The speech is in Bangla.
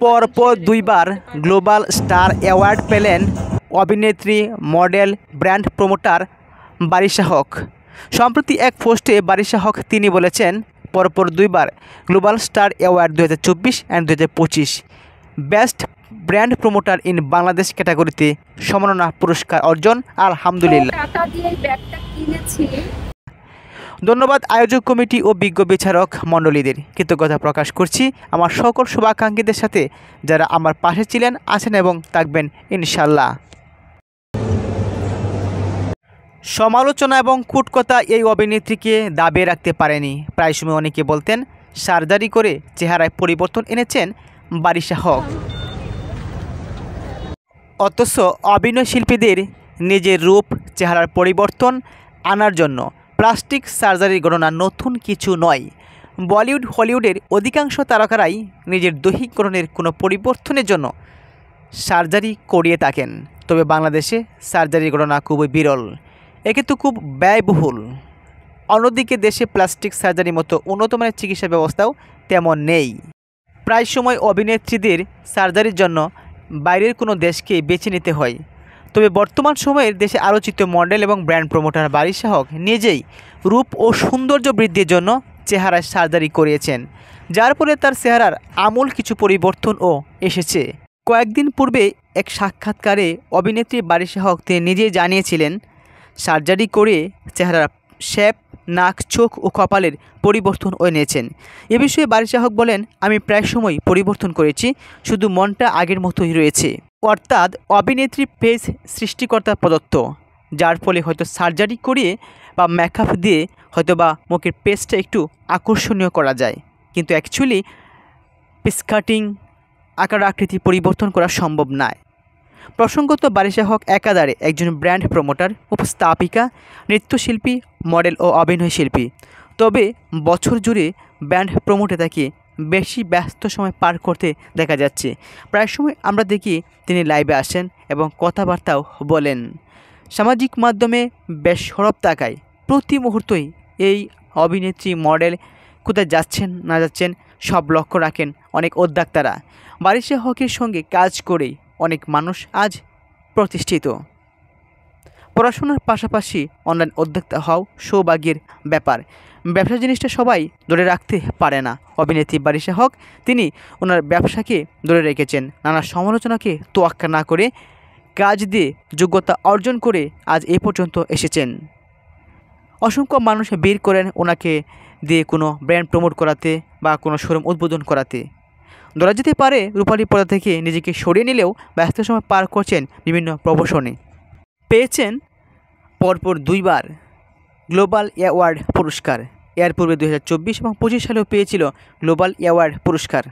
পরপর দুইবার গ্লোবাল স্টার অ্যাওয়ার্ড পেলেন অভিনেত্রী, মডেল, ব্র্যান্ড প্রমোটার বারিশা হক। সম্প্রতি এক পোস্টে বারিশা হক তিনি বলেছেন, পরপর দুইবার global star award 2024 and 2025 best brand promoter in Bangladesh ক্যাটাগরিতে সম্মাননা পুরস্কার অর্জন, আলহামদুলিল্লাহ। ধন্যবাদ আয়োজক কমিটি ও বিজ্ঞ বিচারক মণ্ডলীদের। কৃতজ্ঞতা প্রকাশ করছি আমার সকল শুভাকাঙ্ক্ষীদের সাথে যারা আমার পাশে ছিলেন, আছেন এবং থাকবেন ইনশাল্লাহ। সমালোচনা এবং কূটকথা এই অভিনেত্রীকে দাবিয়ে রাখতে পারেনি। প্রায় সময় অনেকে বলতেন সার্জারি করে চেহারায় পরিবর্তন এনেছেন বারিশা হক। অথচ অভিনয় শিল্পীদের নিজের রূপ, চেহারার পরিবর্তন আনার জন্য প্লাস্টিক সার্জারির গণনা নতুন কিছু নয়। বলিউড, হলিউডের অধিকাংশ তারকারাই নিজের দৈহিক গঠনের কোনো পরিবর্তনের জন্য সার্জারি করিয়ে থাকেন। তবে বাংলাদেশে সার্জারির গণনা খুবই বিরল, একে তো খুব ব্যয়বহুল। অন্যদিকে দেশে প্লাস্টিক সার্জারির মতো উন্নত মানের চিকিৎসা ব্যবস্থাও তেমন নেই। প্রায় সময় অভিনেত্রীদের সার্জারির জন্য বাইরের কোনো দেশকে বেছে নিতে হয়। তবে বর্তমান সময়ের দেশে আলোচিত মডেল এবং ব্র্যান্ড প্রমোটার বারিশা হক নিজেই রূপ ও সৌন্দর্য বৃদ্ধির জন্য চেহারায় সার্জারি করিয়েছেন, যার ফলে তার চেহারার আমূল কিছু পরিবর্তনও এসেছে। কয়েকদিন পূর্বে এক সাক্ষাৎকারে অভিনেত্রী বারিশা হক তিনি নিজেই জানিয়েছিলেন সার্জারি করে চেহারার শেপ, নাক, চোখ ও কপালের পরিবর্তন এনেছেন। এ বিষয়ে বারিশা হক বলেন, আমি প্রায় সময় পরিবর্তন করেছি, শুধু মনটা আগের মতোই রয়েছে। অর্থাৎ অভিনেত্রী পেজ সৃষ্টিকর্তা প্রদত্ত, যার ফলে হয়তো সার্জারি করিয়ে বা মেকআপ দিয়ে হয়তো বা মুখের পেজটা একটু আকর্ষণীয় করা যায়, কিন্তু অ্যাকচুয়ালি পেজ কাটিং, আকার আকৃতি পরিবর্তন করা সম্ভব নয়। প্রসঙ্গত বারিশা হক একাধারে একজন ব্র্যান্ড প্রমোটার, উপস্থাপিকা, নৃত্যশিল্পী, মডেল ও অভিনয় শিল্পী। তবে বছর জুড়ে ব্র্যান্ড প্রমোটে তাকে বেশি ব্যস্ত সময় পার করতে দেখা যাচ্ছে। প্রায় সময় আমরা দেখি তিনি লাইভে আসেন এবং কথাবার্তাও বলেন। সামাজিক মাধ্যমে বেশ সরব থাকায় প্রতি মুহূর্তই এই অভিনেত্রী, মডেল কোথায় যাচ্ছেন না যাচ্ছেন সব লক্ষ্য রাখেন অনেক উদ্যোক্তারা। বারিশা হকের সঙ্গে কাজ করেই অনেক মানুষ আজ প্রতিষ্ঠিত। পড়াশোনার পাশাপাশি অনলাইন উদ্যোক্তা হওয়াও সৌভাগ্যের ব্যাপার। ব্যবসা জিনিসটা সবাই ধরে রাখতে পারে না। অভিনেত্রী বারিশা হক তিনি ওনার ব্যবসাকে ধরে রেখেছেন, নানা সমালোচনাকে তোয়াক্কা না করে কাজ দিয়ে যোগ্যতা অর্জন করে আজ এ পর্যন্ত এসেছেন। অসংখ্য মানুষ ভিড় করেন ওনাকে দিয়ে কোনো ব্র্যান্ড প্রমোট করাতে বা কোনো শোরুম উদ্বোধন করাতে। ধরা যেতে পারে রূপালী পর্দা থেকে নিজেকে সরিয়ে নিলেও ব্যস্ত সময় পার করছেন বিভিন্ন প্রমোশনে। পেয়েছেন পরপর দুইবার গ্লোবাল অ্যাওয়ার্ড পুরস্কার। এর পূর্বে 2024 এবং 25 সালেও পেয়েছিল গ্লোবাল অ্যাওয়ার্ড পুরস্কার।